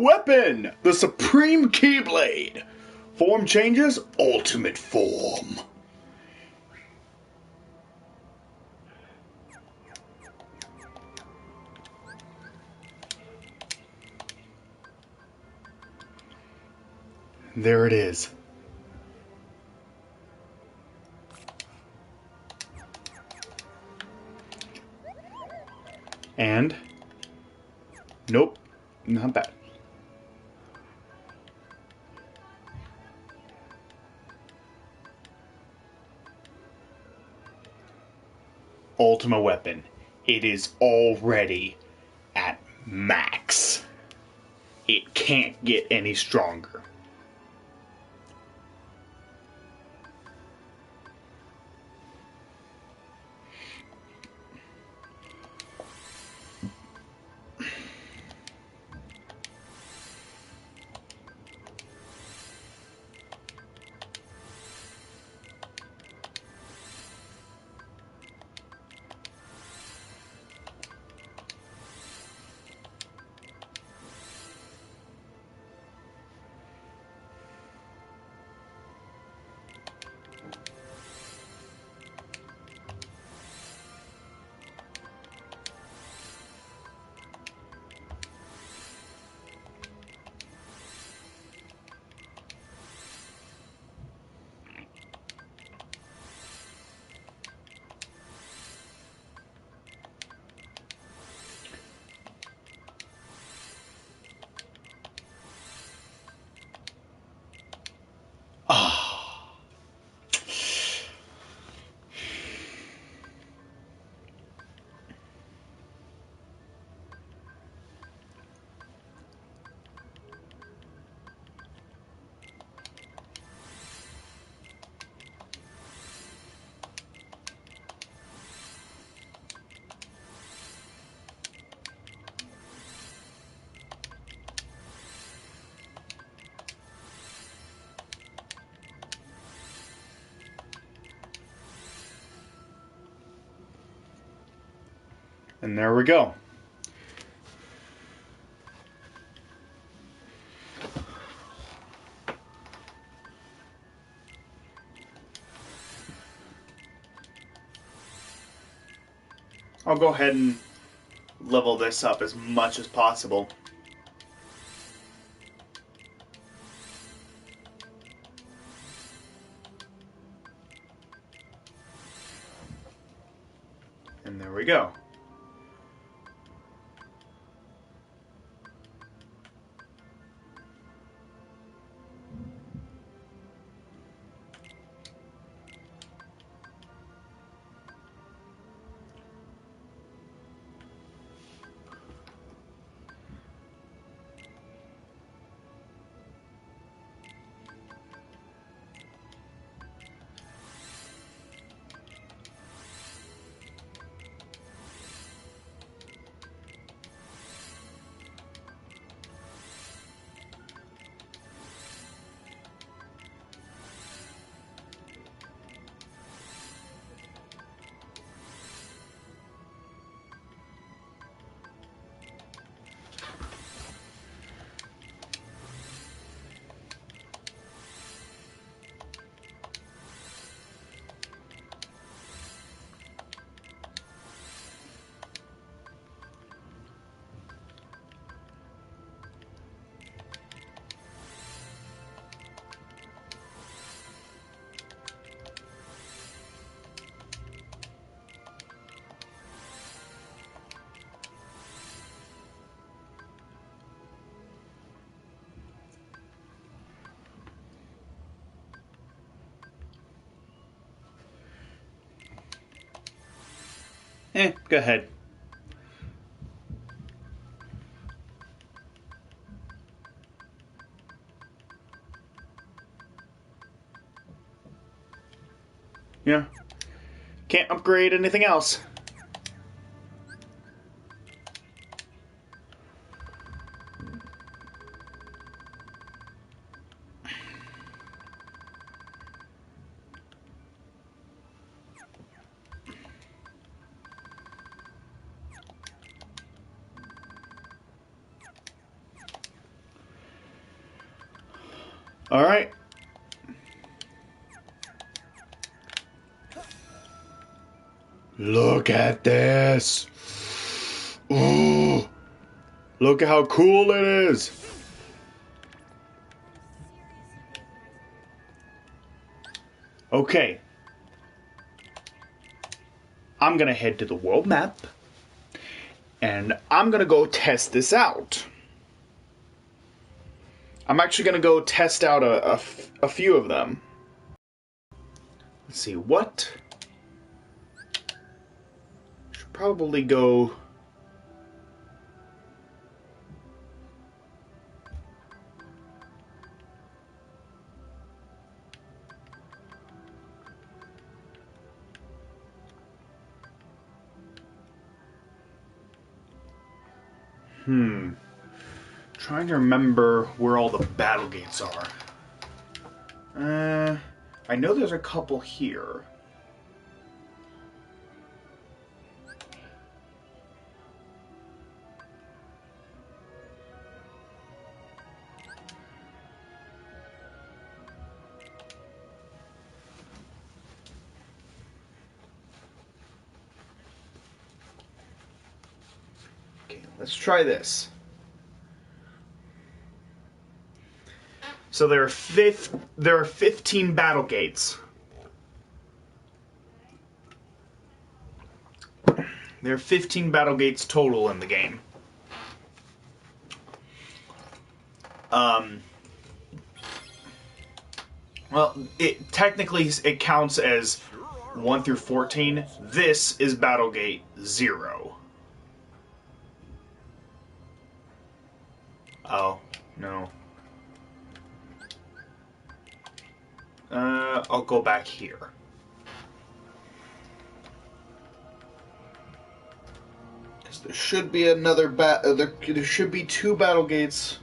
weapon, the Supreme Keyblade. Form changes, ultimate form. There it is. And nope, not that. Ultimate weapon. It is already at max. It can't get any stronger. And there we go. I'll go ahead and level this up as much as possible. And there we go. Go ahead. Yeah. Can't upgrade anything else. Alright. Look at this. Ooh. Look at how cool it is. Okay. I'm gonna head to the world map. And I'm gonna go test this out. I'm actually gonna go test out a few of them. Let's see, what? Should probably go... Trying to remember where all the battle gates are. I know there's a couple here. Okay, let's try this. So there are 15 battle gates. There are 15 battle gates total in the game. Well, it technically it counts as 1 through 14. This is battle gate 0. Oh, no. I'll go back here. Because there should be another there should be 2 battle gates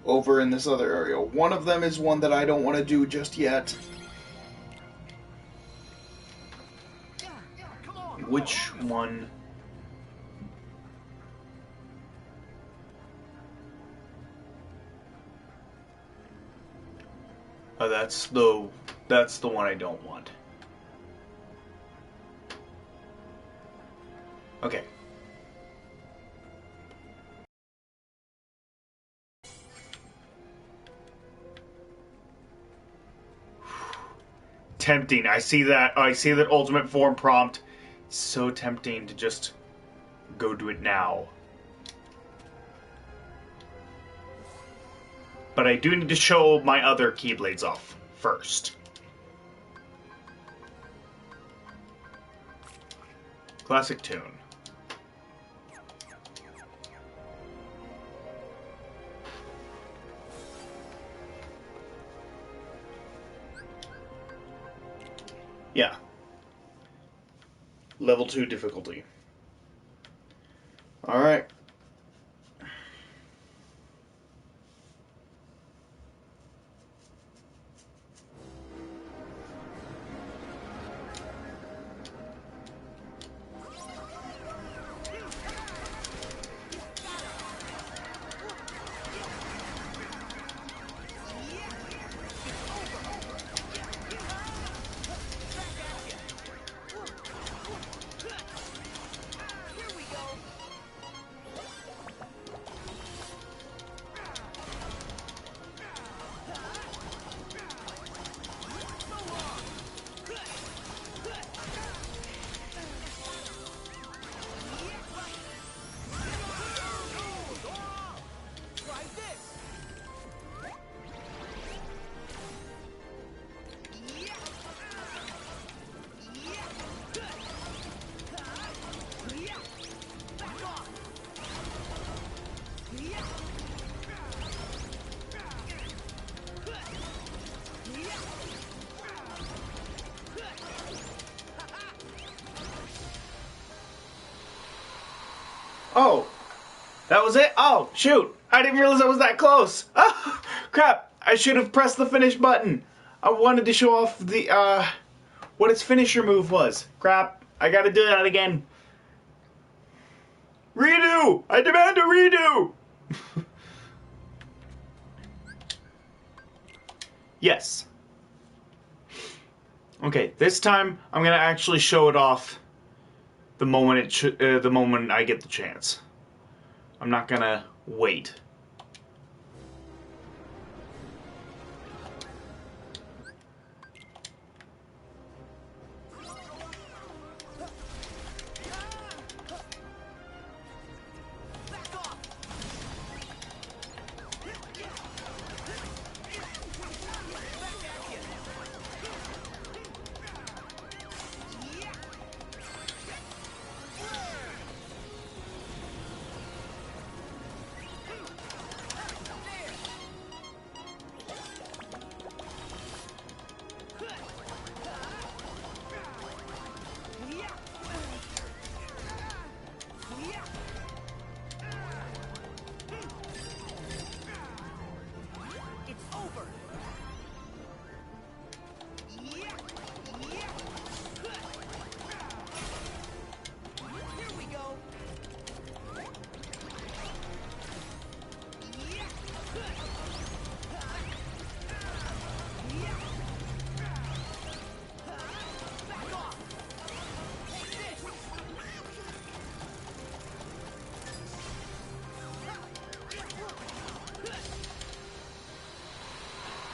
over in this other area. One of them is one that I don't want to do just yet. Which one? Oh, that's the one I don't want. Okay. Tempting. I see that ultimate form prompt. So tempting to just go do it now. But I do need to show my other Keyblades off first. Classic tune. Yeah. Level 2 difficulty. Alright. Oh, that was it? Oh, shoot. I didn't realize I was that close. Oh, crap. I should have pressed the finish button. I wanted to show off the, what its finisher move was. Crap. I gotta do that again. Redo! I demand a redo! Yes. Okay, this time I'm gonna actually show it off the moment the moment I get the chance. I'm not gonna wait.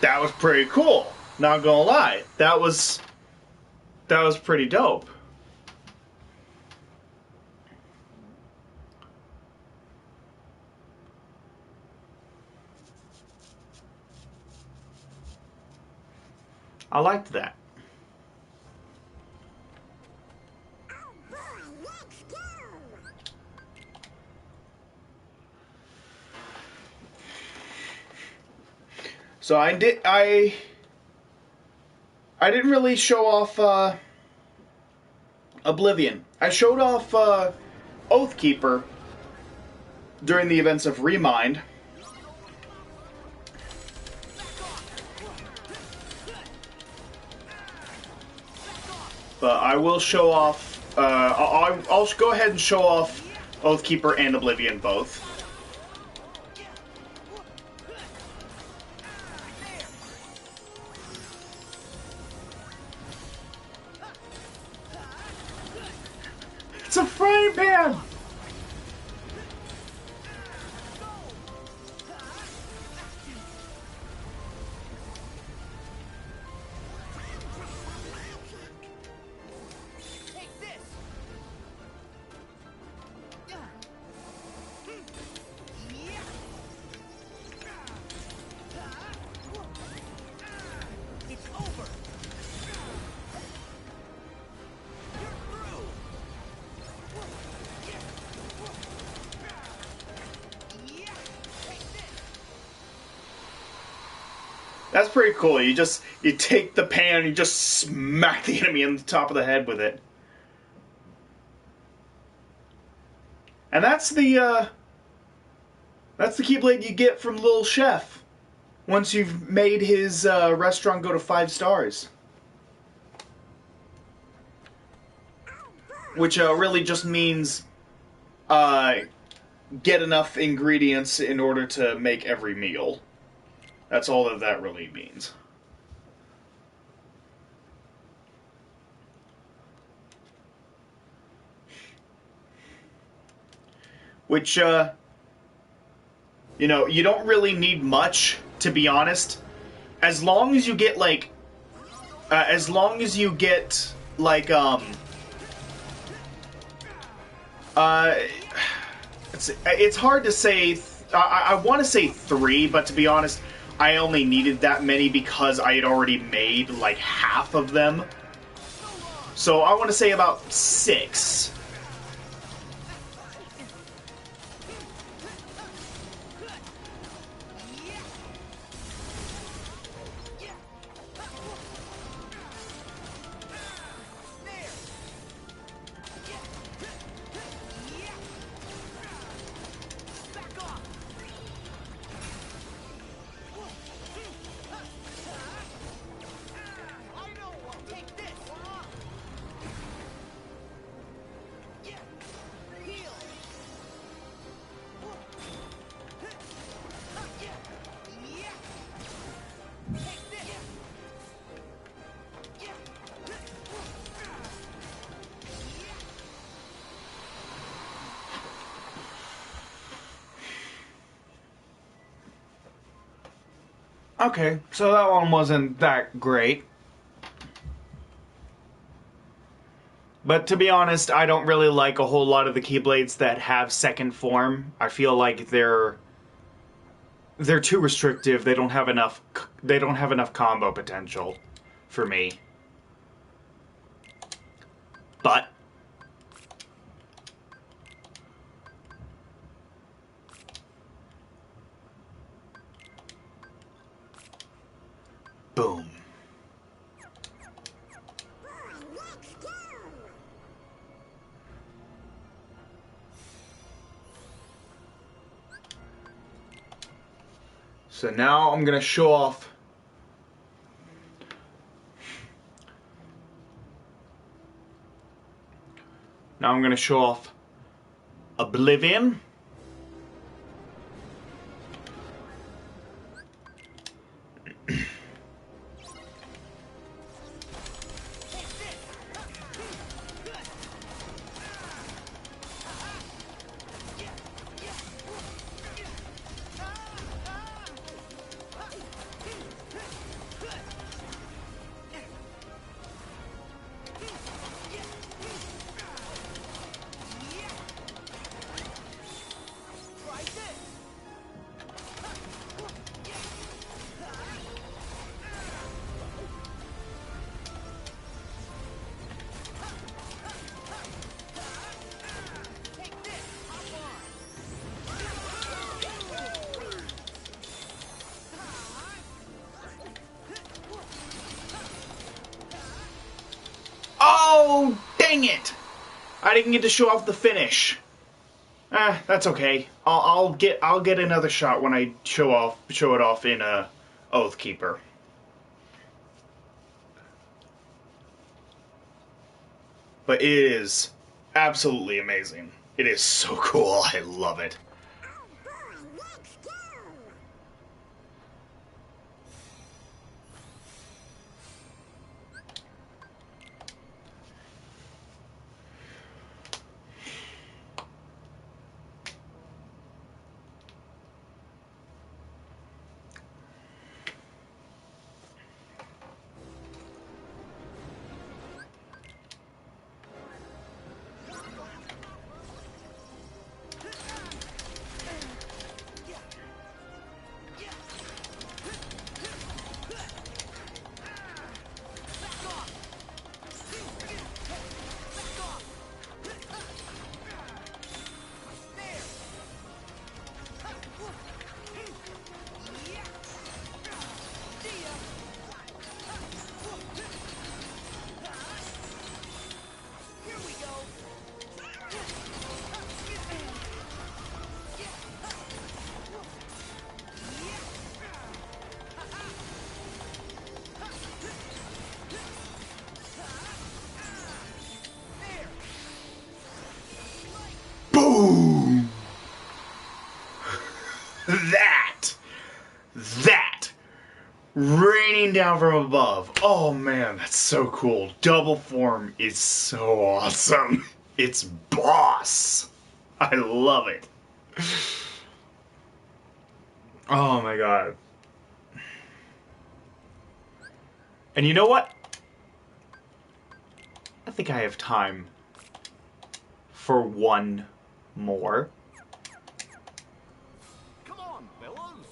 That was pretty cool. Not gonna lie. That was pretty dope. I liked that. So I didn't really show off Oblivion. I showed off Oathkeeper during the events of Remind. But I will show off. I'll go ahead and show off Oathkeeper and Oblivion both. It's a frying pan! That's pretty cool. You take the pan and you just smack the enemy in the top of the head with it. And that's the Keyblade you get from Little Chef once you've made his restaurant go to 5 stars. Which really just means get enough ingredients in order to make every meal. That's all that really means. Which, you know, you don't really need much, to be honest. As long as you get, like, it's hard to say. I want to say 3, but to be honest, I only needed that many because I had already made like half of them. So I want to say about 6. Okay, so that one wasn't that great. But to be honest, I don't really like a whole lot of the Keyblades that have second form. I feel like they're too restrictive. They don't have enough combo potential for me. But boom. So now I'm gonna show off Oblivion. Oh, dang it! I didn't get to show off the finish. That's okay. I'll get another shot when I show it off in Oathkeeper. But it is absolutely amazing. It is so cool. I love it. Boom! That raining down from above. Oh man, that's so cool. Double form is so awesome. It's boss. I love it. Oh my god. And you know what? I think I have time for one more. Come on, fellows.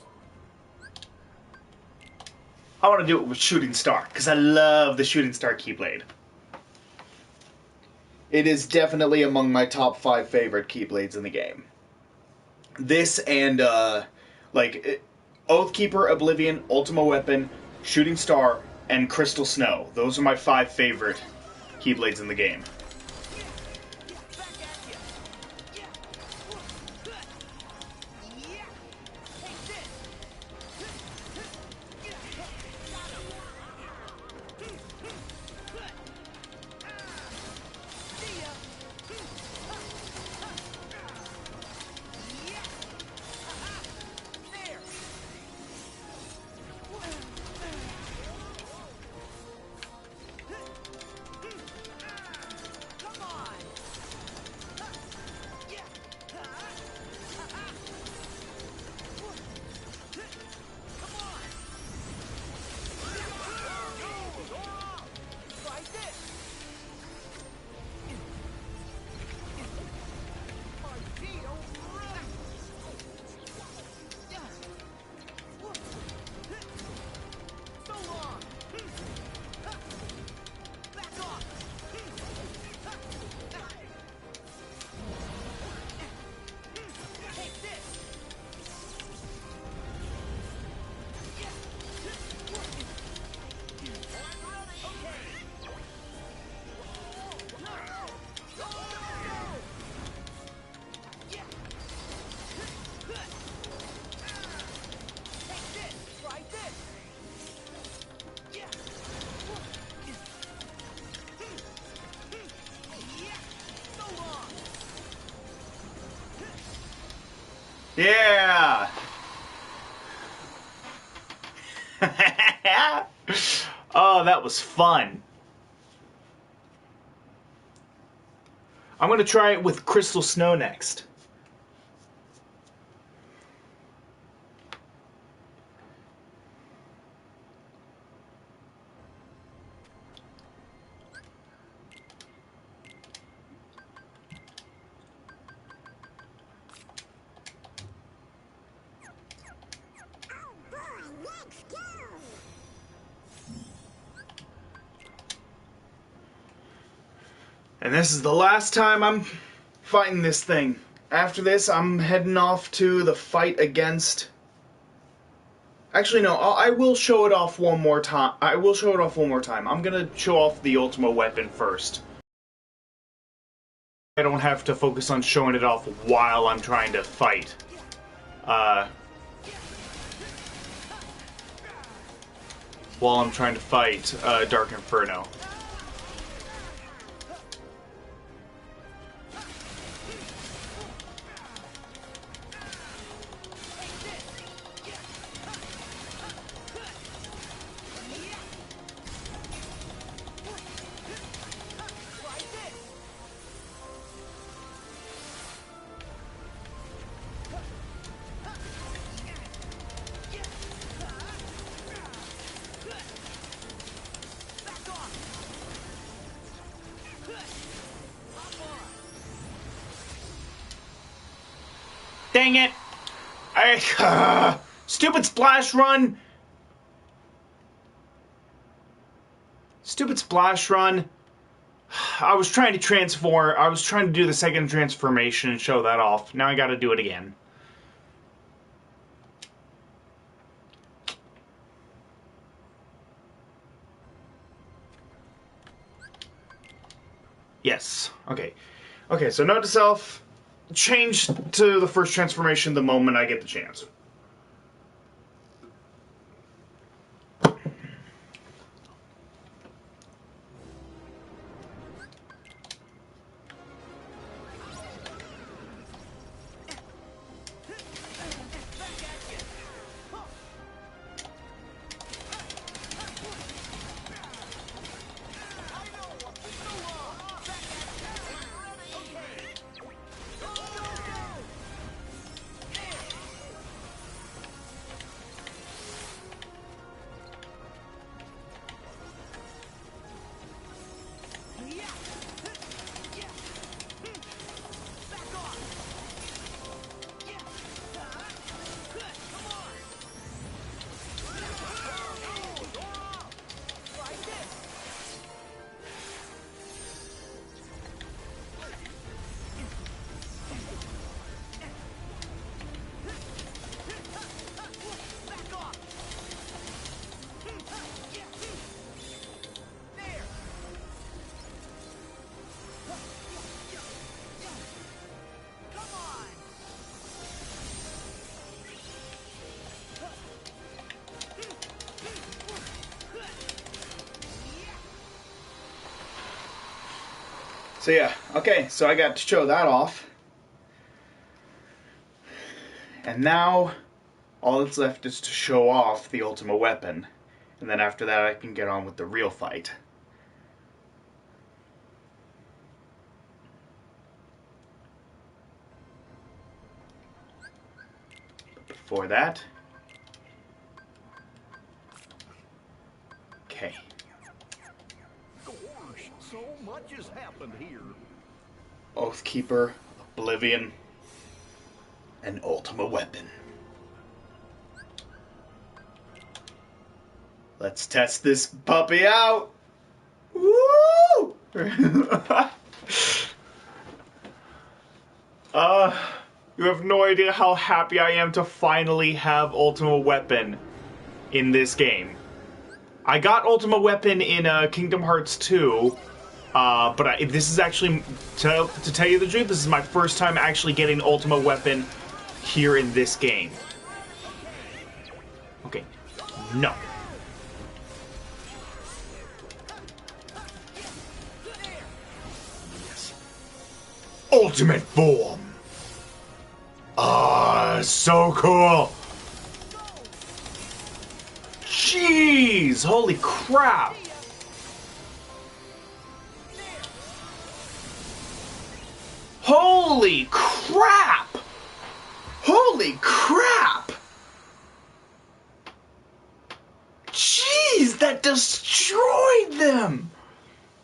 I want to do it with Shooting Star, because I love the Shooting Star Keyblade. It is definitely among my top 5 favorite Keyblades in the game. This and, Oathkeeper, Oblivion, Ultima Weapon, Shooting Star, and Crystal Snow. Those are my 5 favorite Keyblades in the game. Yeah! Oh, that was fun. I'm gonna try it with Crystal Snow next. And this is the last time I'm fighting this thing. After this, I'm heading off to the fight against... Actually, no, I will show it off one more time. I'm gonna show off the Ultima weapon first. I don't have to focus on showing it off while I'm trying to fight. Dark Inferno. Dang it! Stupid splash run! Stupid splash run. I was trying to transform. I was trying to do the second transformation and show that off. Now I gotta do it again. Yes. Okay. Okay, so note to self, change to the first transformation the moment I get the chance. So yeah, okay, so I got to show that off. And now, all that's left is to show off the Ultima weapon. And then after that I can get on with the real fight. But before that... Okay. So much has happened here. Oathkeeper, Oblivion, and Ultima weapon. Let's test this puppy out! Woo! You have no idea how happy I am to finally have Ultima weapon in this game. I got Ultima weapon in Kingdom Hearts 2, but this is actually, to tell you the truth, this is my first time actually getting Ultima weapon here in this game. Okay, no. Yes. Ultimate form. is so cool. Jeez, holy crap. Holy crap. Holy crap. Jeez, that destroyed them.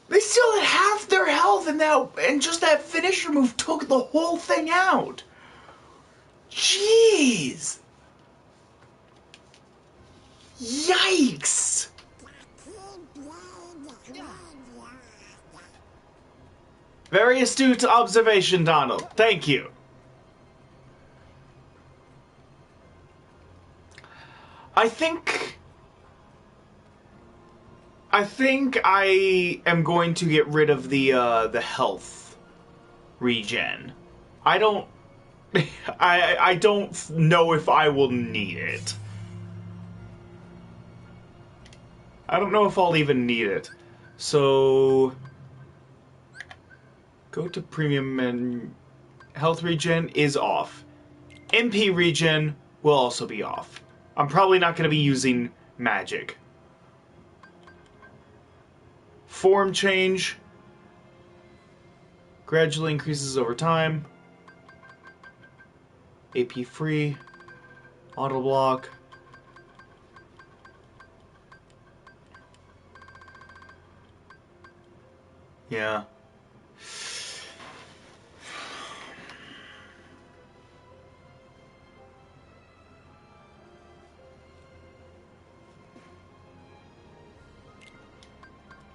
They still had half their health, and just that finisher move took the whole thing out. Jeez. Yikes. Very astute observation, Donald. Thank you. I think I am going to get rid of the health regen. I don't know if I will need it. I don't know if I'll even need it. So go to premium and health regen is off. MP regen will also be off. I'm probably not going to be using magic. Form change gradually increases over time. AP free. Auto block. Yeah.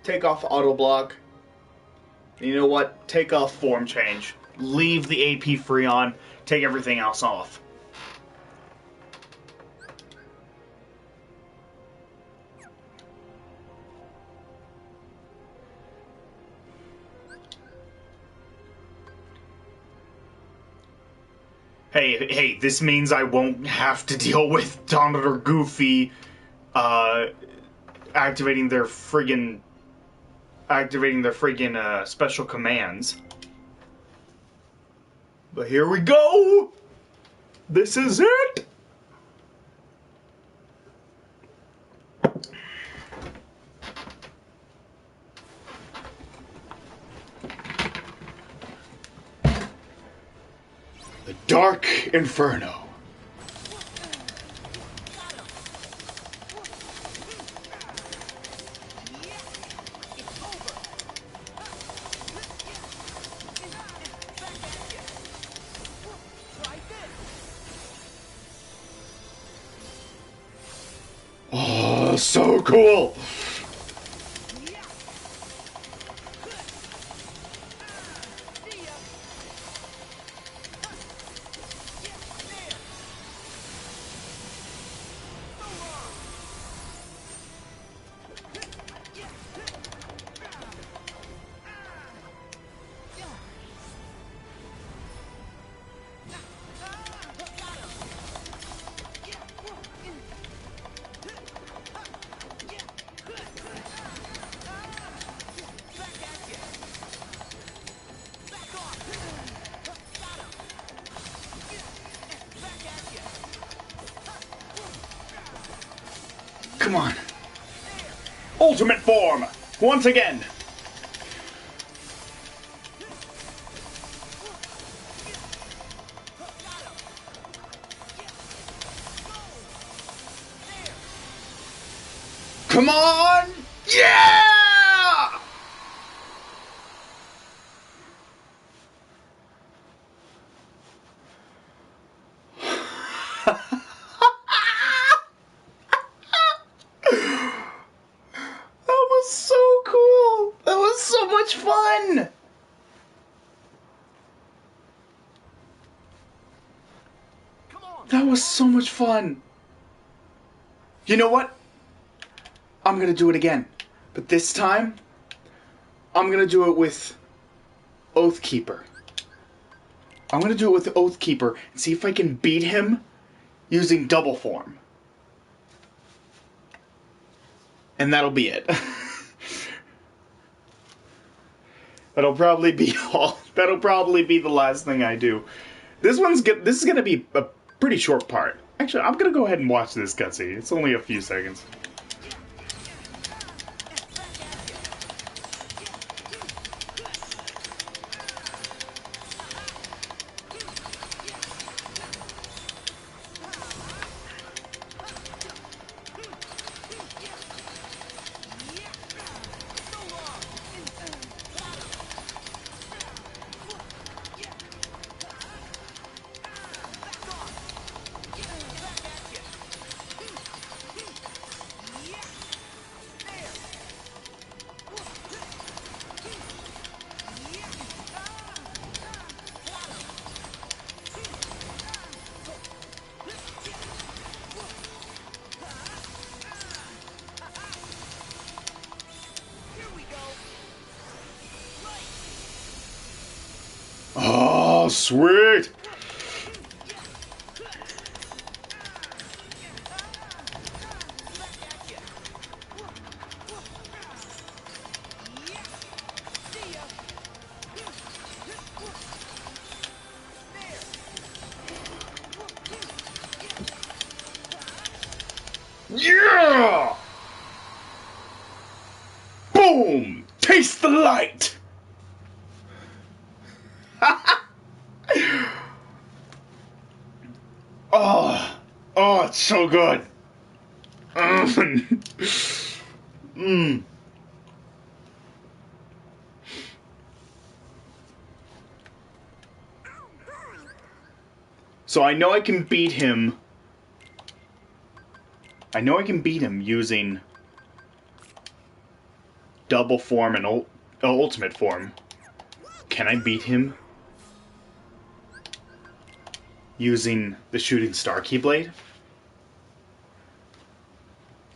Take off auto block. You know what? Take off form change. Leave the AP free on. Take everything else off. Hey, this means I won't have to deal with Donald or Goofy activating their friggin' special commands. But here we go! This is it! The Dark Inferno. Oh, so cool! Come on. Ultimate form! Once again! Come on! Yeah! That was so cool! That was so much fun! That was so much fun! You know what? I'm gonna do it again. But this time, I'm gonna do it with Oathkeeper. I'm gonna do it with Oathkeeper and see if I can beat him using double form. And that'll be it. That'll probably be all. That'll probably be the last thing I do. This is gonna be a pretty short part. Actually, I'm gonna go ahead and watch this cutscene. It's only a few seconds. Oh, sweet! Yeah! Boom! Taste the light! Oh, oh, it's so good. Mm. So I know I can beat him. I know I can beat him using double form and ultimate form. Can I beat him using the shooting star keyblade?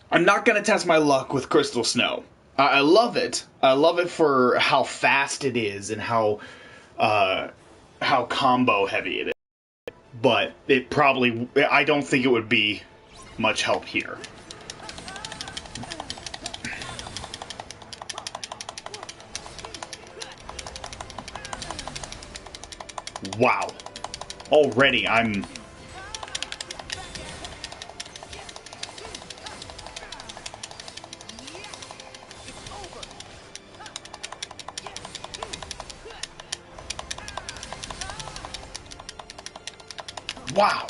I'm not gonna test my luck with Crystal Snow. I love it. I love it for how fast it is and how combo heavy it is. But it probably, I don't think it would be much help here. Wow. Already I'm... Wow.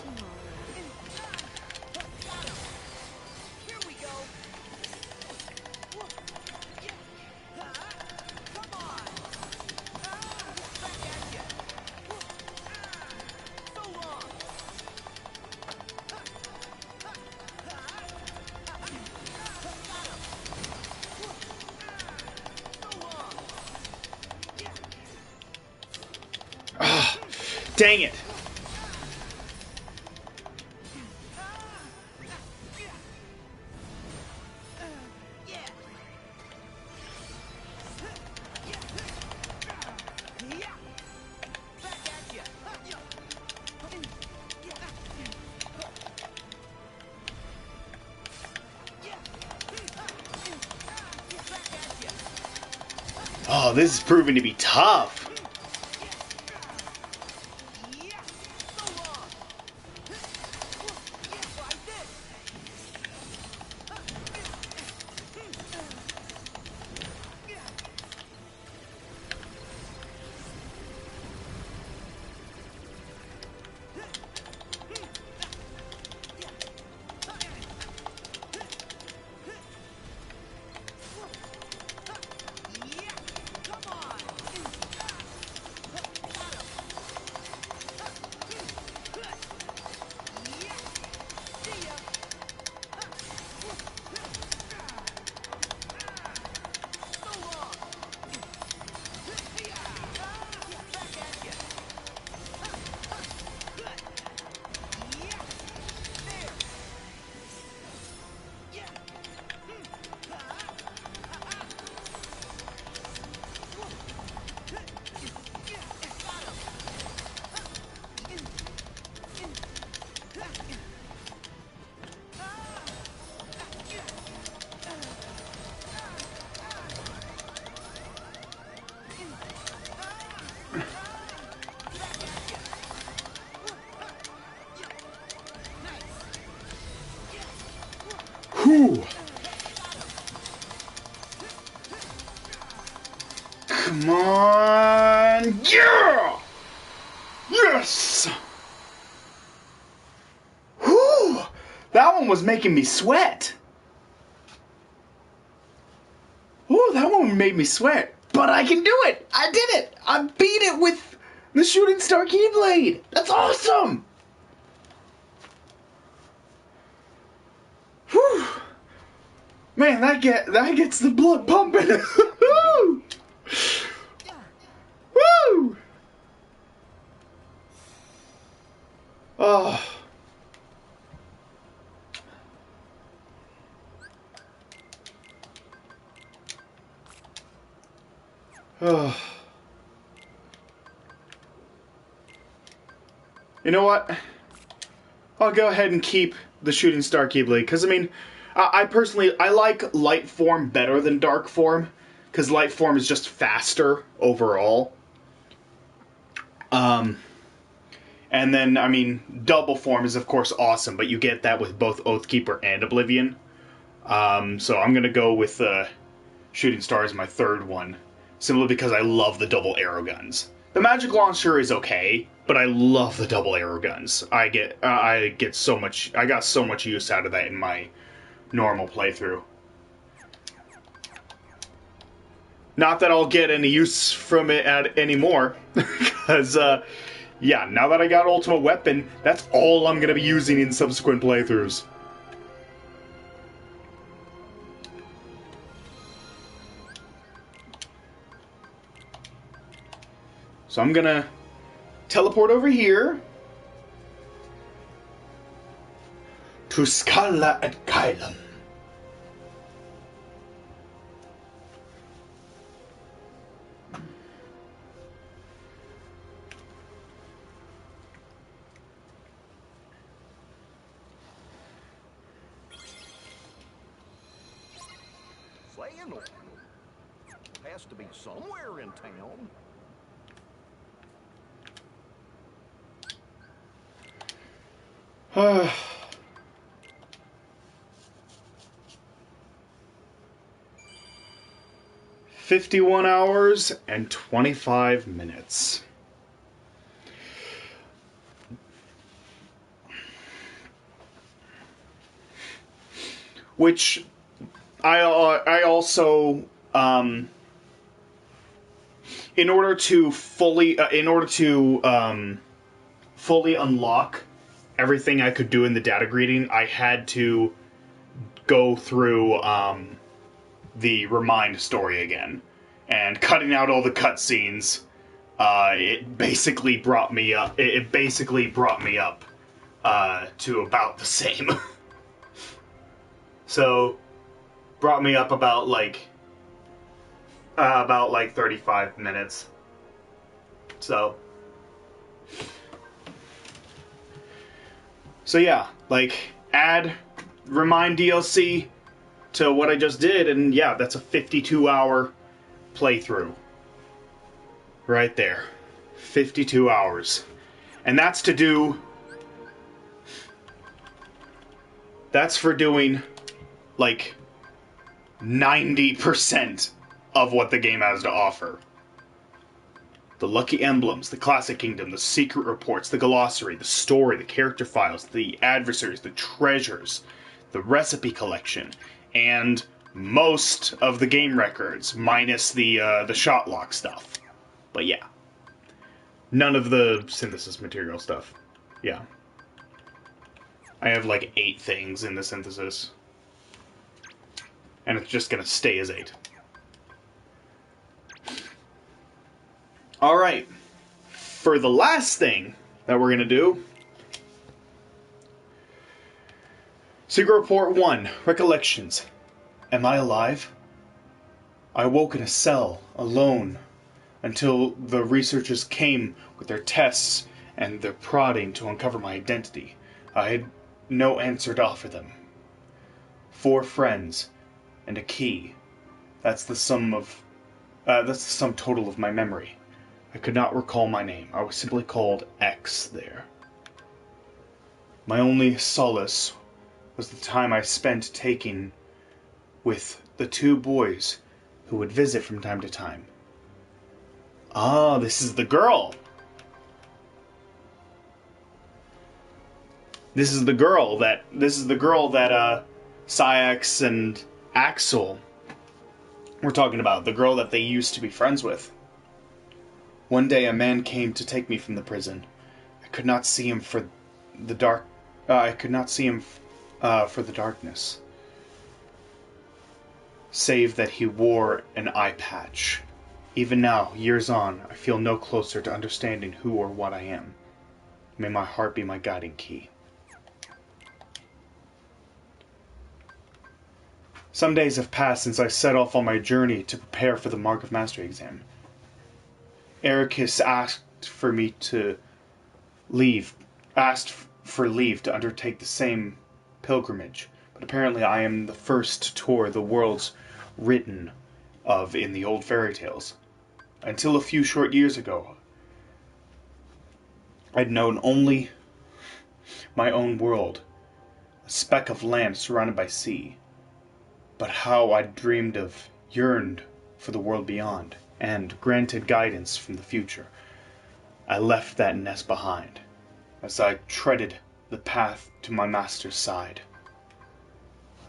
Dang it. Oh, this is proving to be tough. Come on! Yeah! Yes! Whew! That one was making me sweat. Whew, that one made me sweat. But I can do it! I did it! I beat it with the Shooting Star Keyblade! That's awesome! Whew! Man, that gets the blood pumping. Woo! Woo! Oh. Oh. You know what? I'll go ahead and keep the Shooting Star Keyblade, because, I mean, I personally, I like light form better than dark form, because light form is just faster overall. And then, I mean, double form is, of course, awesome, but you get that with both Oathkeeper and Oblivion. So I'm going to go with Shooting Star as my third one, simply because I love the double arrow guns. The magic launcher is okay, but I love the double arrow guns. I got so much use out of that in my normal playthrough. Not that I'll get any use from it anymore, because, yeah, now that I got Ultimate Weapon, that's all I'm going to be using in subsequent playthroughs. So I'm going to teleport over here to Scala at Kylum. Saying has to be somewhere in town. Uh, 51 hours and 25 minutes. Which I also in order to fully unlock everything I could do in the data greeting, I had to go through the Remind story again, and cutting out all the cutscenes. It basically brought me up. It basically brought me up to about the same. So, brought me up about like 35 minutes. So yeah, like, add Remind DLC to what I just did, and yeah, that's a 52-hour playthrough. Right there. 52 hours. And that's to do... That's for doing, like, 90% of what the game has to offer. The Lucky Emblems, the Classic Kingdom, the Secret Reports, the Glossary, the Story, the Character Files, the Adversaries, the Treasures, the Recipe Collection, and most of the game records, minus the Shotlock stuff. But yeah. None of the synthesis material stuff. Yeah. I have like 8 things in the synthesis. And it's just gonna stay as 8. Alright, for the last thing that we're going to do, Secret Report 1, Recollections. Am I alive? I awoke in a cell, alone, until the researchers came with their tests and their prodding to uncover my identity. I had no answer to offer them. 4 friends, and a key. That's the sum total of my memory. I could not recall my name. I was simply called X there. My only solace was the time I spent with the 2 boys who would visit from time to time. Ah, this is the girl. This is the girl that Saïx and Axel were talking about. The girl that they used to be friends with. One day a man came to take me from the prison. I could not see him for the darkness, save that he wore an eye patch. Even now, years on, I feel no closer to understanding who or what I am. May my heart be my guiding key. Some days have passed since I set off on my journey to prepare for the Mark of Mastery exam. Ericus asked for leave to undertake the same pilgrimage, but apparently I am the first to tour the worlds written of in the old fairy tales. Until a few short years ago, I'd known only my own world, a speck of land surrounded by sea. But how I yearned for the world beyond, and, granted guidance from the future, I left that nest behind, as I treaded the path to my master's side.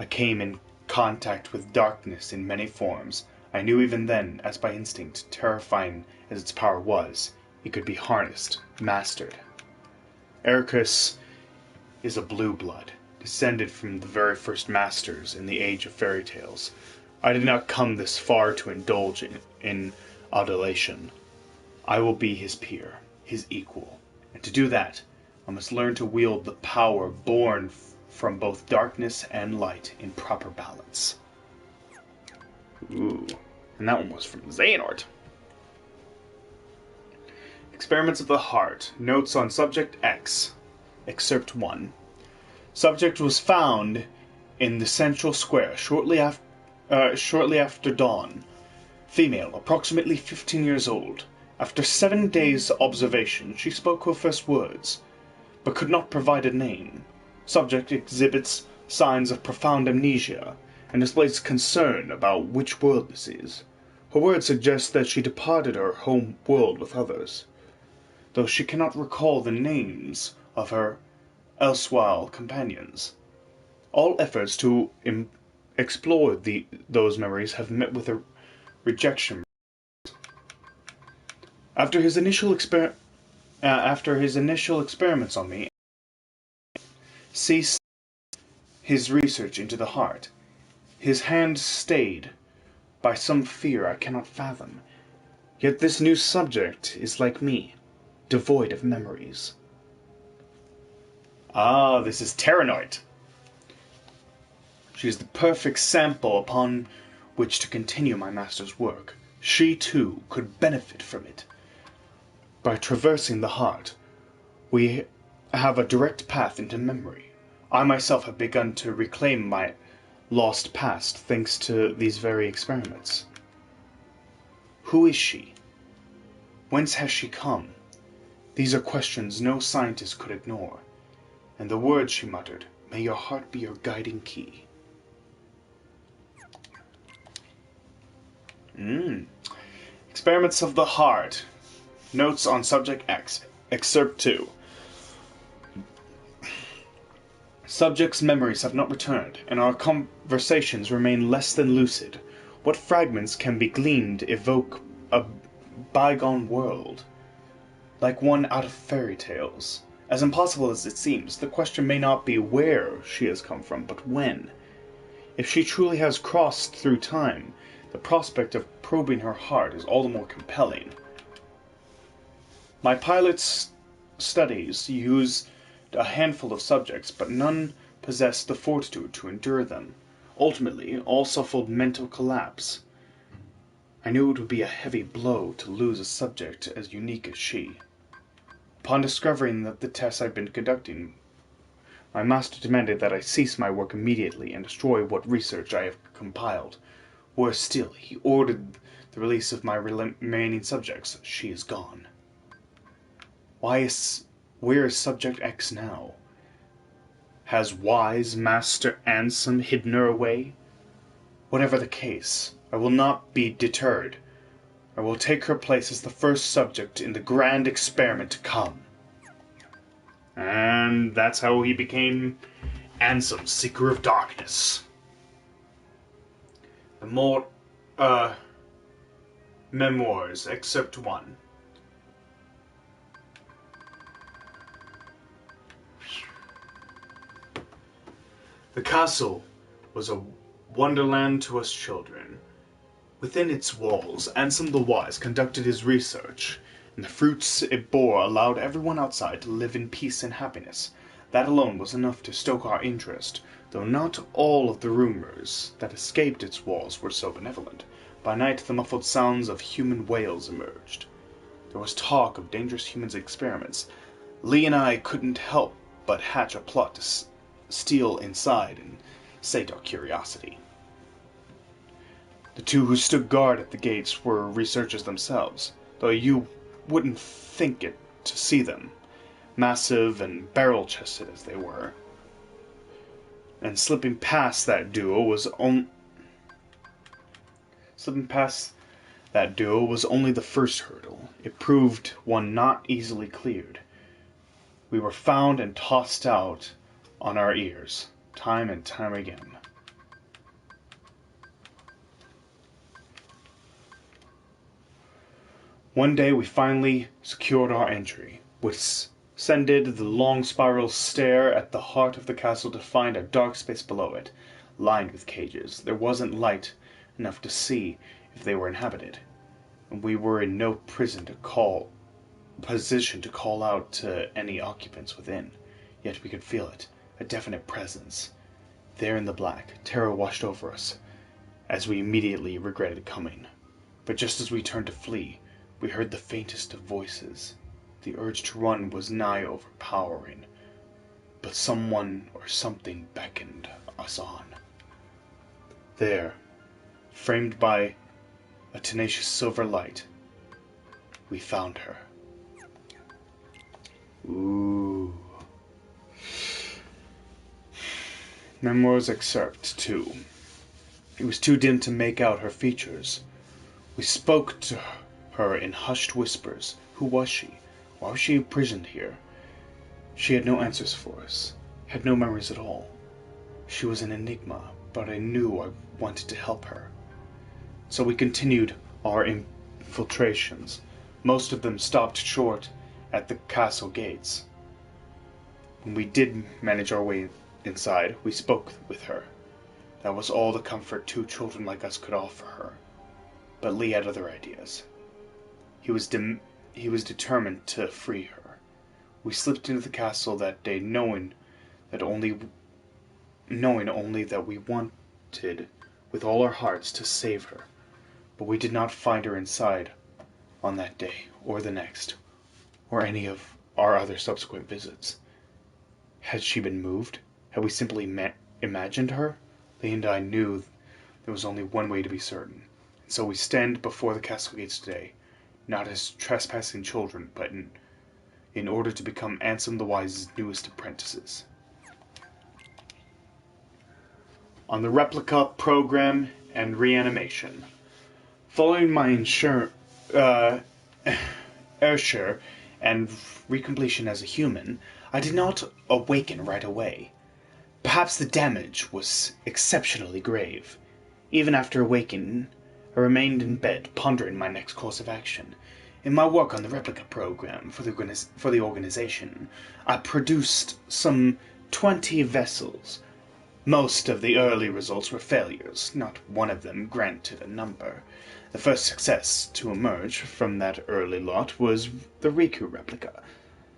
I came in contact with darkness in many forms. I knew even then, as by instinct, terrifying as its power was, it could be harnessed, mastered. Ericus is a blue blood, descended from the very first masters in the age of fairy tales. I did not come this far to indulge in adulation. I will be his peer, his equal, and to do that, I must learn to wield the power born from both darkness and light in proper balance. Ooh, and that one was from Xehanort. Experiments of the Heart. Notes on Subject X. Excerpt 1. Subject was found in the central square shortly after dawn. Female, approximately 15 years old. After 7 days' observation, she spoke her first words, but could not provide a name. Subject exhibits signs of profound amnesia, and displays concern about which world this is. Her words suggest that she departed her home world with others, though she cannot recall the names of her elsewhile companions. All efforts to explore those memories have met with a rejection. After his initial experiments on me, ceased his research into the heart, his hand stayed by some fear I cannot fathom. Yet this new subject is like me, devoid of memories. Ah, this is Terranoid. She is the perfect sample upon which to continue my master's work. She, too, could benefit from it. By traversing the heart, we have a direct path into memory. I myself have begun to reclaim my lost past thanks to these very experiments. Who is she? Whence has she come? These are questions no scientist could ignore. And the words she muttered, "May your heart be your guiding key." Experiments of the Heart. Notes on Subject X. Excerpt 2. Subject's memories have not returned, and our conversations remain less than lucid. What fragments can be gleaned evoke a bygone world, like one out of fairy tales. As impossible as it seems, the question may not be where she has come from, but when. If she truly has crossed through time, the prospect of probing her heart is all the more compelling. My pilot's studies used a handful of subjects, but none possessed the fortitude to endure them. Ultimately, all suffered mental collapse. I knew it would be a heavy blow to lose a subject as unique as she. Upon discovering that the tests I'd been conducting, my master demanded that I cease my work immediately and destroy what research I have compiled. Worse still, he ordered the release of my remaining subjects. She is gone. Where is Subject X now? Has wise Master Ansem hidden her away? Whatever the case, I will not be deterred. I will take her place as the first subject in the grand experiment to come. And that's how he became Ansem, Seeker of Darkness. The Memoirs, Excerpt 1. The castle was a wonderland to us children. Within its walls, Ansem the Wise conducted his research, and the fruits it bore allowed everyone outside to live in peace and happiness. That alone was enough to stoke our interest, though not all of the rumors that escaped its walls were so benevolent. By night, the muffled sounds of human wails emerged. There was talk of dangerous human experiments. Lee and I couldn't help but hatch a plot to steal inside and sate our curiosity. The two who stood guard at the gates were researchers themselves, though you wouldn't think it to see them, massive and barrel-chested as they were. And slipping past that duo was only the first hurdle. It proved one not easily cleared. We were found and tossed out on our ears, time and time again. One day we finally secured our entry, which ascended the long spiral stair at the heart of the castle to find a dark space below it, lined with cages. There wasn't light enough to see if they were inhabited, and we were in no position to call out to any occupants within. Yet we could feel it, a definite presence. There in the black, terror washed over us, as we immediately regretted coming. But just as we turned to flee, we heard the faintest of voices. The urge to run was nigh overpowering, but someone or something beckoned us on. There, framed by a tenacious silver light, we found her. Ooh. Memoirs Excerpt 2. It was too dim to make out her features. We spoke to her in hushed whispers. Who was she? Why was she imprisoned here? She had no answers for us, had no memories at all. She was an enigma, but I knew I wanted to help her. So we continued our infiltrations. Most of them stopped short at the castle gates. When we did manage our way inside, we spoke with her. That was all the comfort two children like us could offer her. But Lee had other ideas. He was determined to free her. We slipped into the castle that day, knowing only that we wanted with all our hearts to save her. But we did not find her inside on that day, or the next, or any of our other subsequent visits. Had she been moved? Had we simply imagined her? Lee and I knew there was only one way to be certain, and so we stand before the castle gates today, not as trespassing children, but in order to become Ansem the Wise's newest apprentices. On the replica program and reanimation. Following my erasure and recompletion as a human, I did not awaken right away. Perhaps the damage was exceptionally grave. Even after awakening, I remained in bed, pondering my next course of action. In my work on the replica program for the organization, I produced some 20 vessels. Most of the early results were failures, not one of them granted a number. The first success to emerge from that early lot was the Riku replica.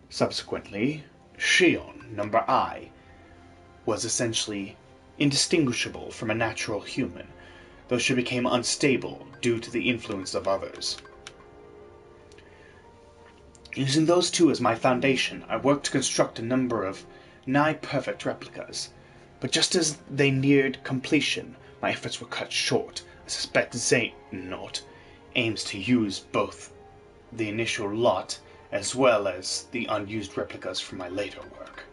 Subsequently, Shion, number I, was essentially indistinguishable from a natural human, though she became unstable due to the influence of others. Using those two as my foundation, I worked to construct a number of nigh-perfect replicas. But just as they neared completion, my efforts were cut short. I suspect Xehanort aims to use both the initial lot as well as the unused replicas from my later work.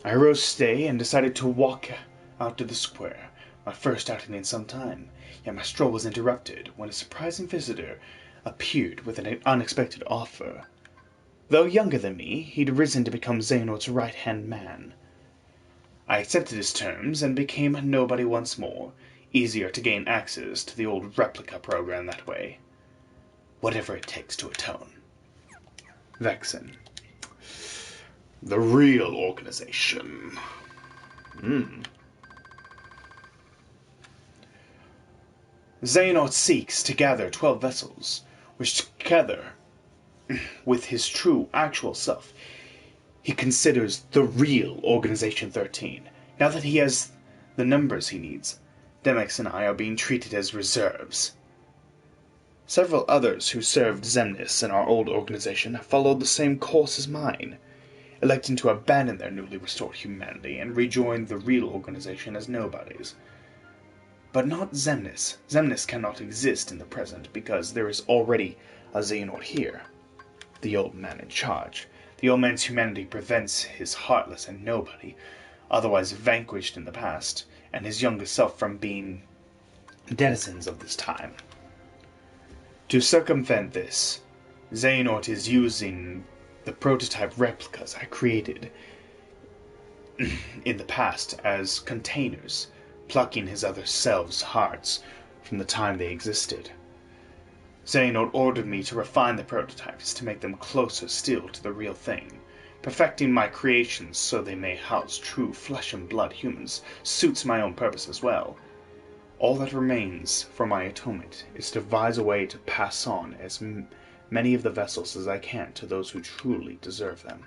I rose today and decided to walk out to the square. My first outing in some time, yet my stroll was interrupted when a surprising visitor appeared with an unexpected offer. Though younger than me, he'd risen to become Xehanort's right-hand man. I accepted his terms and became a nobody once more. Easier to gain access to the old replica program that way. Whatever it takes to atone. Vexen. The real organization. Xehanort seeks to gather 12 vessels, which together with his true, actual self, he considers the real Organization 13. Now that he has the numbers he needs, Demyx and I are being treated as reserves. Several others who served Xemnas in our old organization have followed the same course as mine, electing to abandon their newly restored humanity and rejoin the real organization as nobodies. But not Xemnas. Xemnas cannot exist in the present because there is already a Xehanort here. The old man in charge. The old man's humanity prevents his heartless and nobody, otherwise vanquished in the past, and his younger self from being denizens of this time. To circumvent this, Xehanort is using the prototype replicas I created in the past as containers, plucking his other selves' hearts from the time they existed. Xehanort ordered me to refine the prototypes to make them closer still to the real thing. Perfecting my creations so they may house true flesh and blood humans suits my own purpose as well. All that remains for my atonement is to devise a way to pass on as many of the vessels as I can to those who truly deserve them.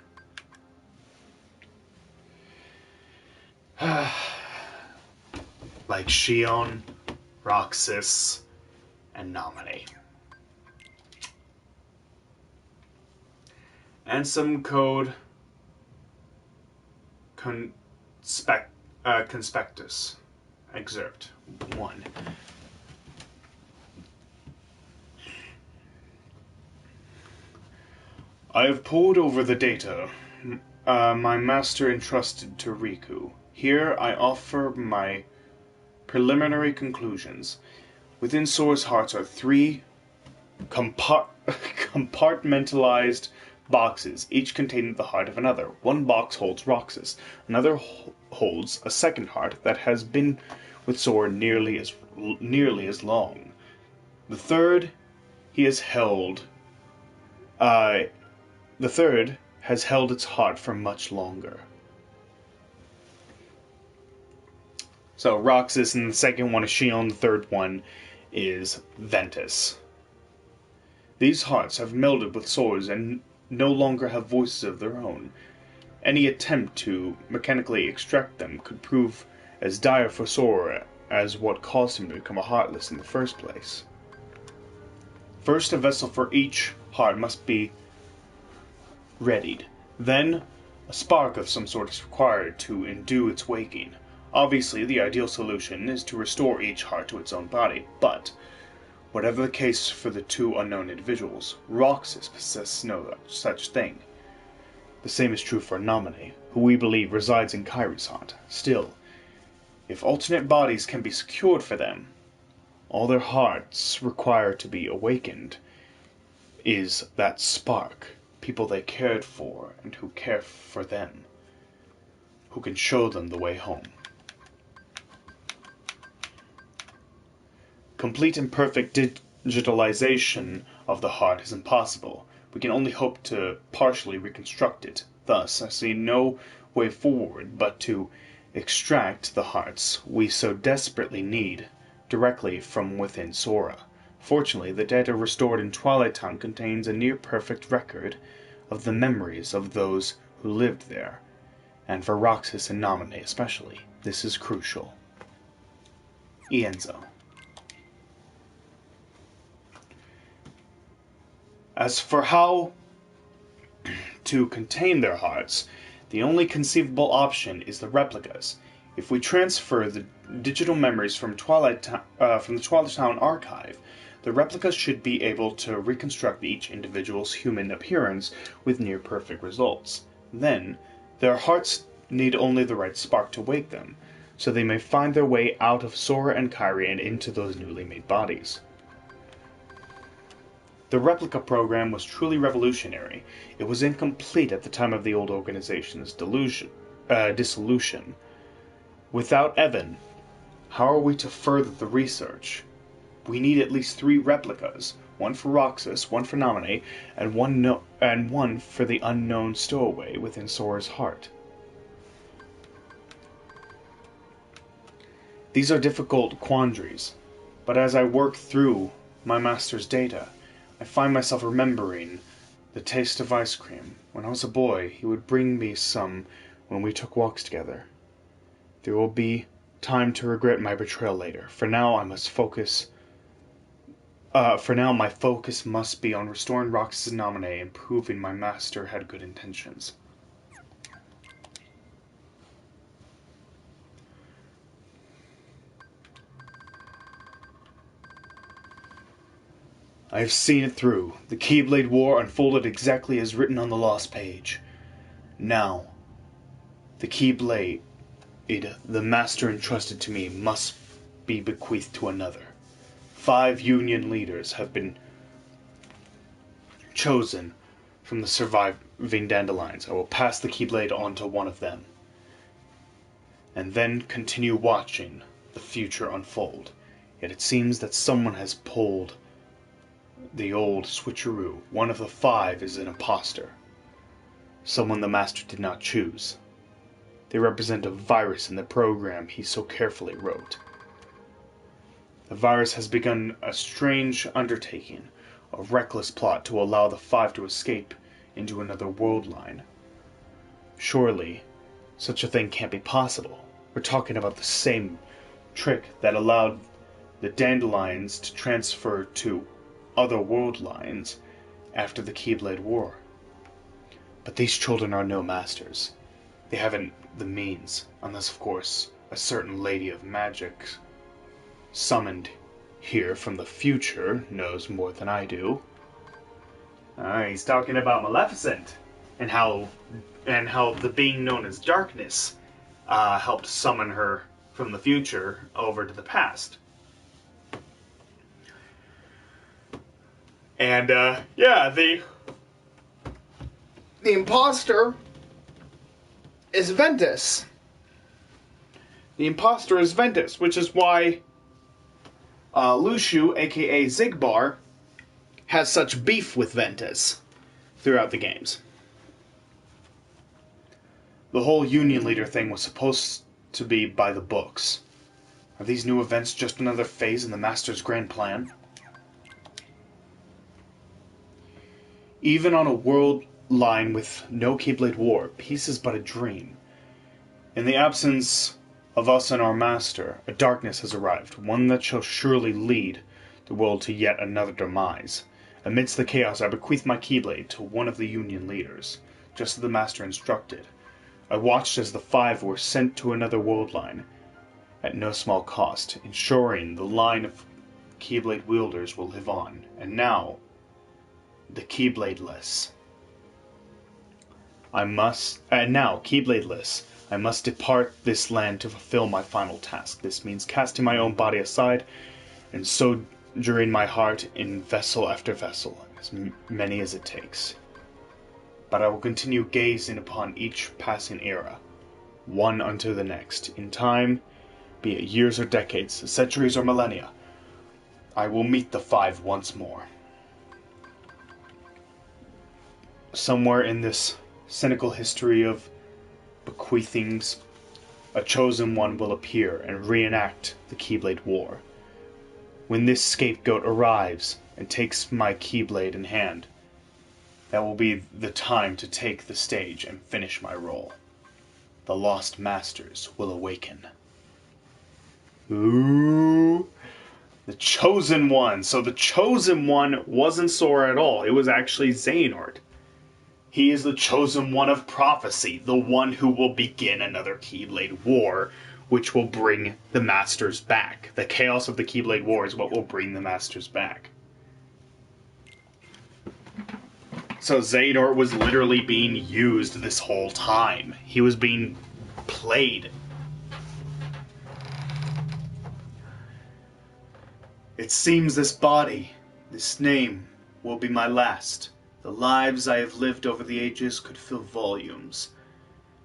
Like Xion, Roxas, and Nominee. And some code conspectus. Excerpt 1. I have pored over the data my master entrusted to Riku. Here I offer my preliminary conclusions. Within Sora's hearts are 3 compartmentalized boxes, each containing the heart of another. One box holds Roxas, another holds a second heart that has been with Sora nearly as long. The third has held its heart for much longer. So Roxas, and the second one is Xion, the third one is Ventus. These hearts have melded with Sora's and no longer have voices of their own. Any attempt to mechanically extract them could prove as dire for Sora as what caused him to become a Heartless in the first place. First, a vessel for each heart must be readied. Then, a spark of some sort is required to endue its waking. Obviously, the ideal solution is to restore each heart to its own body, but whatever the case for the 2 unknown individuals, Roxas possesses no such thing. The same is true for Nominee, who we believe resides in Kairusant. Still, if alternate bodies can be secured for them, all their hearts require to be awakened is that spark, people they cared for and who care for them, who can show them the way home. Complete and perfect digitalization of the heart is impossible. We can only hope to partially reconstruct it. Thus, I see no way forward but to extract the hearts we so desperately need directly from within Sora. Fortunately, the data restored in Twilight Town contains a near-perfect record of the memories of those who lived there, and for Roxas and Nominee especially, this is crucial. Ienzo. As for how to contain their hearts, the only conceivable option is the replicas. If we transfer the digital memories from the Twilight Town archive, the replicas should be able to reconstruct each individual's human appearance with near-perfect results. Then, their hearts need only the right spark to wake them. so they may find their way out of Sora and Kairi and into those newly made bodies. The replica program was truly revolutionary. It was incomplete at the time of the old organization's dissolution. Without Evan, how are we to further the research? We need at least 3 replicas, one for Roxas, one for Naminé, and one for the unknown stowaway within Sora's heart. These are difficult quandaries, but as I work through my master's data, I find myself remembering the taste of ice cream. When I was a boy, he would bring me some when we took walks together. There will be time to regret my betrayal later. For now, my focus must be on restoring Roxas' Naminé and proving my master had good intentions. I have seen it through. The Keyblade War unfolded exactly as written on the lost page. Now, the Keyblade the master entrusted to me must be bequeathed to another. 5 Union leaders have been chosen from the surviving Dandelions. I will pass the Keyblade on to one of them, and then continue watching the future unfold. Yet it seems that someone has pulled the old switcheroo. One of the 5 is an imposter. Someone the master did not choose. They represent a virus in the program he so carefully wrote. The virus has begun a strange undertaking, a reckless plot to allow the 5 to escape into another world line. Surely, such a thing can't be possible. We're talking about the same trick that allowed the Dandelions to transfer to other world lines after the Keyblade War. But these children are no masters. They haven't the means, unless of course a certain lady of magic summoned here from the future knows more than I do. He's talking about Maleficent and how the being known as Darkness helped summon her from the future over to the past. And the imposter is Ventus. The imposter is Ventus, which is why Luxu, aka Xigbar, has such beef with Ventus throughout the games. The whole Union Leader thing was supposed to be by the books. Are these new events just another phase in the Master's grand plan? Even on a world line with no Keyblade War, peace is but a dream. In the absence of us and our master, a darkness has arrived, one that shall surely lead the world to yet another demise. Amidst the chaos, I bequeath my Keyblade to one of the Union leaders, just as the master instructed. I watched as the 5 were sent to another world line, at no small cost, ensuring the line of Keyblade wielders will live on. And now, the Keybladeless. Keybladeless, I must depart this land to fulfill my final task. This means casting my own body aside and sojourning my heart in vessel after vessel, as many as it takes. But I will continue gazing upon each passing era, one unto the next. In time, be it years or decades, centuries or millennia, I will meet the 5 once more. Somewhere in this cynical history of bequeathings, a chosen one will appear and reenact the Keyblade War. When this scapegoat arrives and takes my Keyblade in hand, that will be the time to take the stage and finish my role. The Lost Masters will awaken. Ooh. The Chosen One. So the Chosen One wasn't Sora at all. It was actually Xehanort. He is the Chosen One of Prophecy, the one who will begin another Keyblade War, which will bring the Masters back. The chaos of the Keyblade War is what will bring the Masters back. So Xehanort was literally being used this whole time. He was being played. It seems this body, this name, will be my last. The lives I have lived over the ages could fill volumes.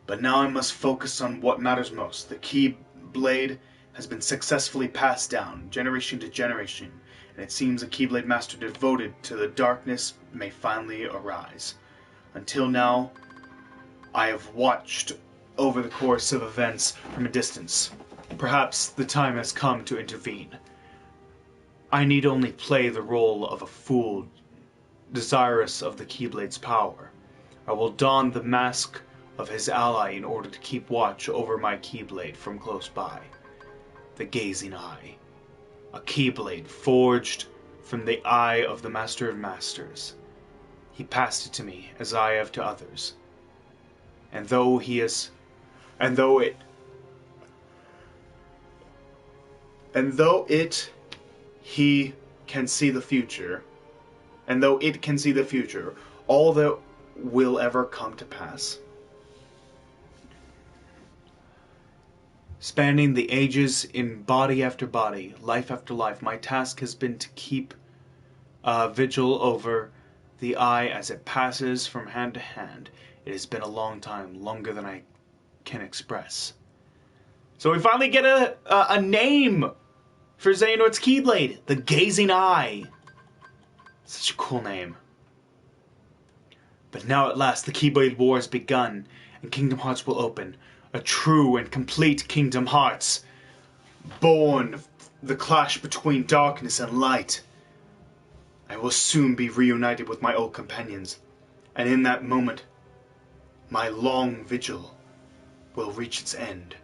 But now I must focus on what matters most. The Keyblade has been successfully passed down, generation to generation, and it seems a Keyblade master devoted to the darkness may finally arise. Until now, I have watched over the course of events from a distance. Perhaps the time has come to intervene. I need only play the role of a fool desirous of the Keyblade's power. I will don the mask of his ally in order to keep watch over my Keyblade from close by. The Gazing Eye. A Keyblade forged from the eye of the Master of Masters. He passed it to me as I have to others. And though he can see the future, and though it can see the future, all that will ever come to pass. Spanning the ages in body after body, life after life, my task has been to keep vigil over the eye as it passes from hand to hand. It has been a long time, longer than I can express. So we finally get a name for Xehanort's Keyblade, the Gazing Eye. Such a cool name. But now at last the Keyblade War has begun, and Kingdom Hearts will open. A true and complete Kingdom Hearts, born of the clash between darkness and light. I will soon be reunited with my old companions, and in that moment, my long vigil will reach its end.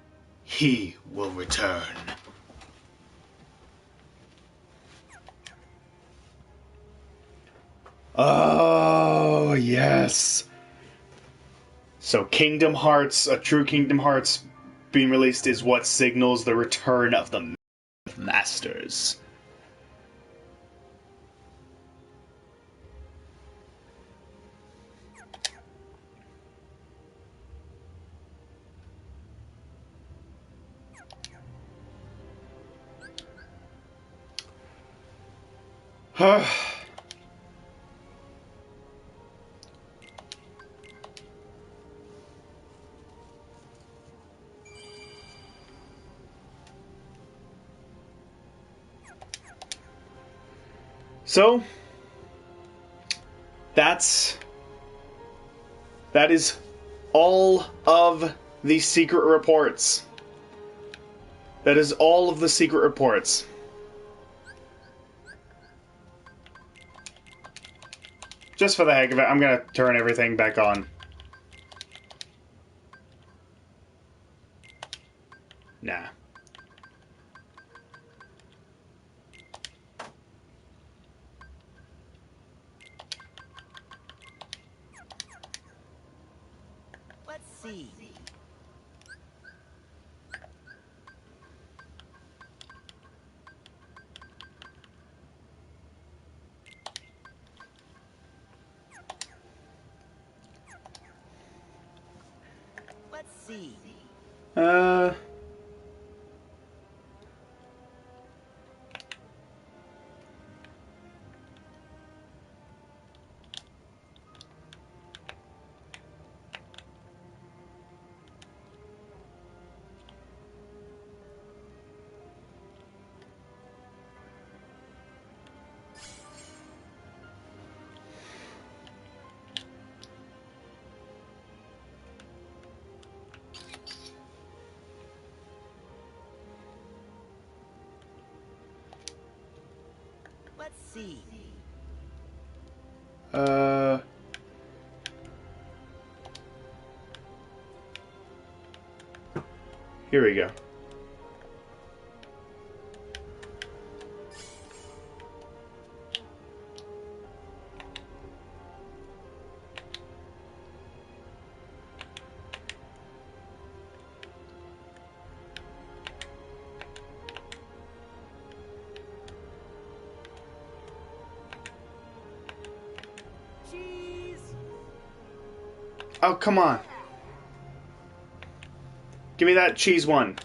He will return. Oh, yes. So Kingdom Hearts, a true Kingdom Hearts being released is what signals the return of the Masters. So, that is all of the secret reports. That is all of the secret reports. Just for the heck of it, I'm gonna turn everything back on. Nah. Let's see. Let's see. Let's see. Here we go. Cheese. Oh, come on. Give me that cheese one.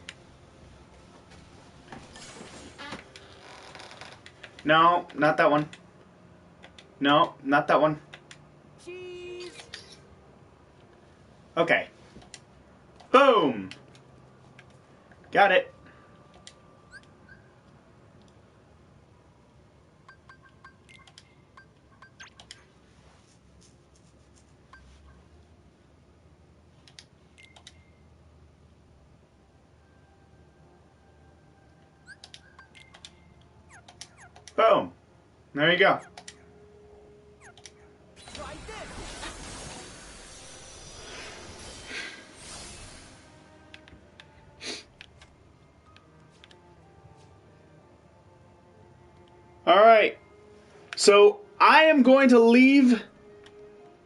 No, not that one. No, not that one. Cheese. Okay. Boom! Got it. Boom. There you go. Try this. Alright. So, I am going to leave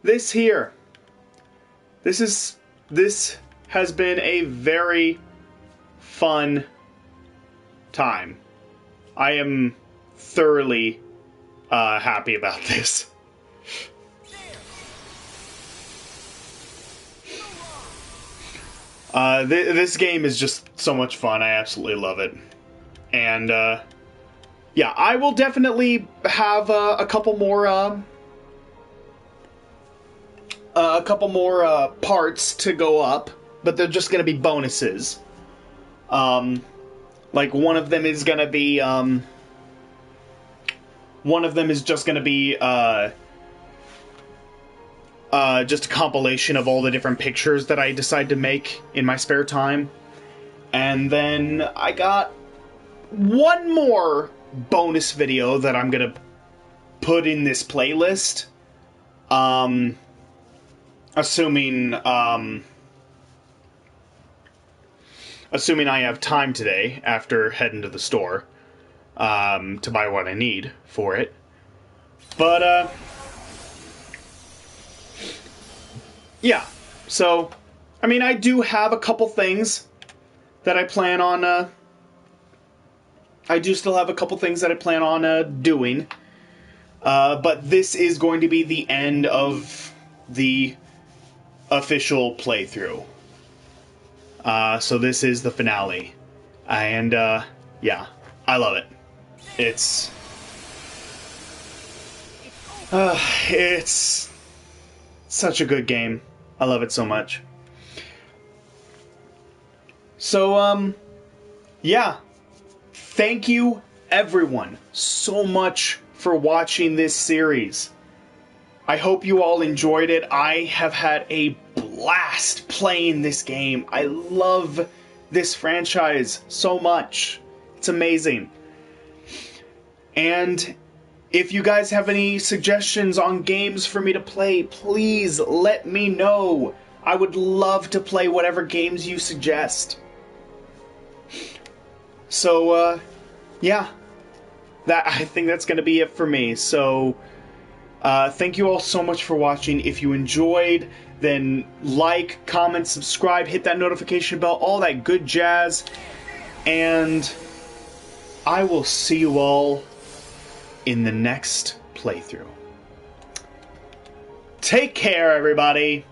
this here. This has been a very fun time. I am thoroughly happy about this. This game is just so much fun. I absolutely love it. And, yeah, I will definitely have a couple more parts to go up, but they're just gonna be bonuses. Like one of them is gonna be just gonna be just a compilation of all the different pictures that I decide to make in my spare time. And then I got one more bonus video that I'm gonna put in this playlist. Assuming I have time today after heading to the store to buy what I need for it. But yeah. So, I mean, I do have a couple things that I plan on. I do still have a couple things that I plan on doing. But this is going to be the end of the official playthrough. So this is the finale. And, yeah, I love it. It's such a good game. I love it so much. So, yeah. Thank you, everyone, so much for watching this series. I hope you all enjoyed it. I have had a blast playing this game. I love this franchise so much. It's amazing. And if you guys have any suggestions on games for me to play, please let me know. I would love to play whatever games you suggest. So, yeah. I think that's going to be it for me. So, thank you all so much for watching. If you enjoyed, then like, comment, subscribe, hit that notification bell, all that good jazz. And I will see you all in the next playthrough. Take care, everybody.